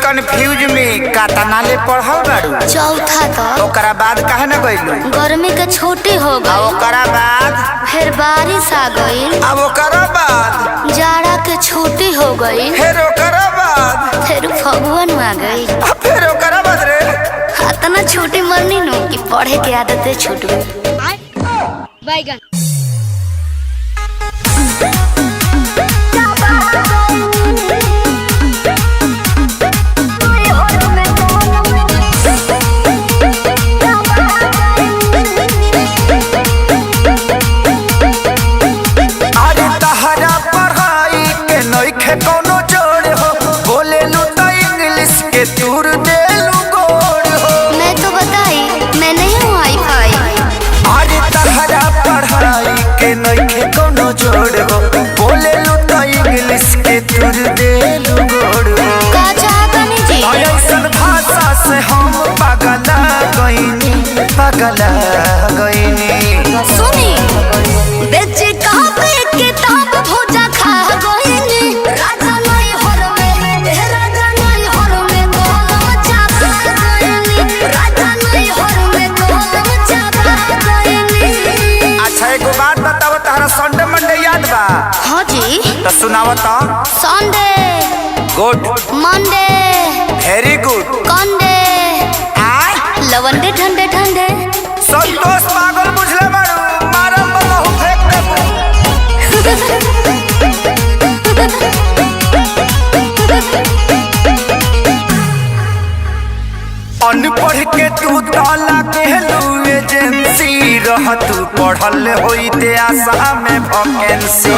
Confuse में कातना ले पढ़ल बाड़ू? चौथा तक। ओकरा बाद काहे न गइलू? गर्मी के छुट्टी हो आ गई। ओकरा बाद फिर बारिश आ गई। अब ओकरा बाद जाड़ा के छुट्टी हो गई। फिर ओकरा बाद फिर फगुन आ गई। फिर ओकरा बाद रे इतना छुट्टी मरनी नु कि पढ़े के आदत छूट गई। बैगन कोनो जोड़ हो, बोले लू तो इंग्लिश के तूर दे लू गोड़ हो। मैं तो बताई मैं नहीं हूँ वाईफाई। अरे तहरा पढ़ाई के नइखे कोनो जोड़ हो, बोले लू तो इंग्लिश के तूर दे लू गोड़ हो। का चाहतनी जी? ऐसन भाषा से हम पगला गइनी, पगला गइनी। सुनी बेचे कापे किताब भोजा खा गइनी। राजा नहीं हर में, राजा नहीं हर में गोलम चापा गइनी। राजा नहीं हर में गोलम चापा गइनी। अच्छा एगो बात बताओ, तहरा संडे मंडे याद बा? हाँ जी। तो सुनाओ तो। Sunday, good, Monday, very good, कंडे, लवंडे ठंडे ठंडे। संतोष पागल बुझले बाड़ू, मारम बहु फेंक देबू। अनपढ़ के तू ताला कहलू एजेंसी, रह तू पढ़ल होइते आशा में वैकेंसी।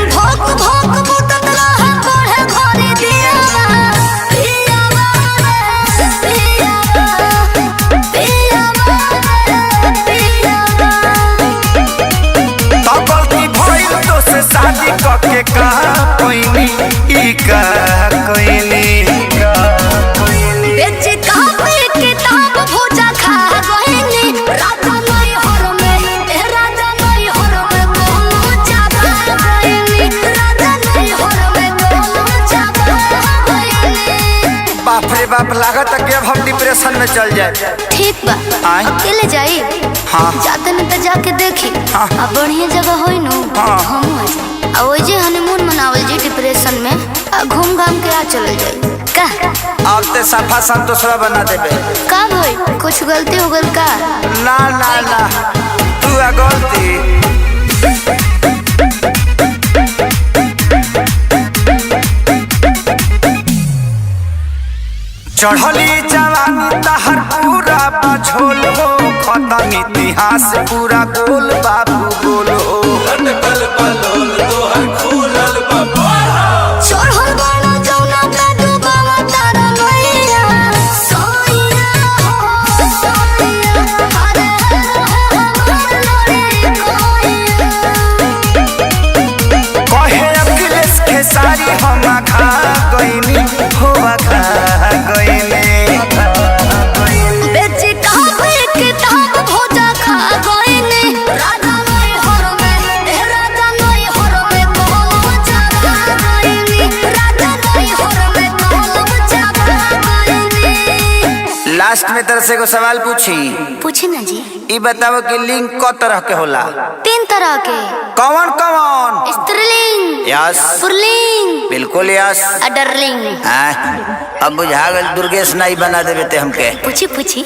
भोग भोग बुतत रहा पढ़े घरे दियावा। पियावा रे पियावा, पियावा रे पियावा। तो गलती भइल तो से शादी करके का कोइनी, ई का कोइनी। बेचे कापे किताब भोजा खा गइनी। राजा नहीं हर में, राजा नहीं हर में गोलम चापा गइनी। राजा नहीं हर में गोलम चापा गइनी। बाप रे बाप, लागत है कि अब हम डिप्रेशन में चल जाए। ठीक बा, आय? अकेले जाई? हाँ। जाते न तो जाके देखी। हाँ। अब बढ़िया जगह होई नु। हाँ। हम आ जाए। आ ओजे हनीमून मनावल जी डिप्रेशन में। आ घूम घाम के आ चल जाई। का अब ते सफा संतोषवा बना देबे। का भाई कुछ गलती हो गल का? ना ना ना, तू आ गलती। चढ़ली जवानी तहर पूरा बझोल हो, खत्म इतिहास पूरा गोल बाबू गोल हो। चढ़ल बाड़ा जौना पे डूबावा तारा नैया। सोइया हो सोइया, अरे हमर लड़े कोइया। कहे अखिलेश खेसारी हम खा गइनी, हो खा गइनी। बेचे कापे किताब भोजा खा गइनी। राजा नहीं हर में, राजा नहीं हर में गोलम चापा गइनी। राजा नहीं हर में गोलम चापा गइनी। लास्ट में तरह से को सवाल पूछी। पूछे ना जी। ई बताओ कि लिंग क तरह के होला? 3 तरह के। कौन कौन? स्त्रीलिंग, यस, पुल्लिंग, बिल्कुल यस। अडरलिंग। हाँ, अब बुझा गल दुर्गेश नाई बना देवे ते हमके। पूछी पूछी।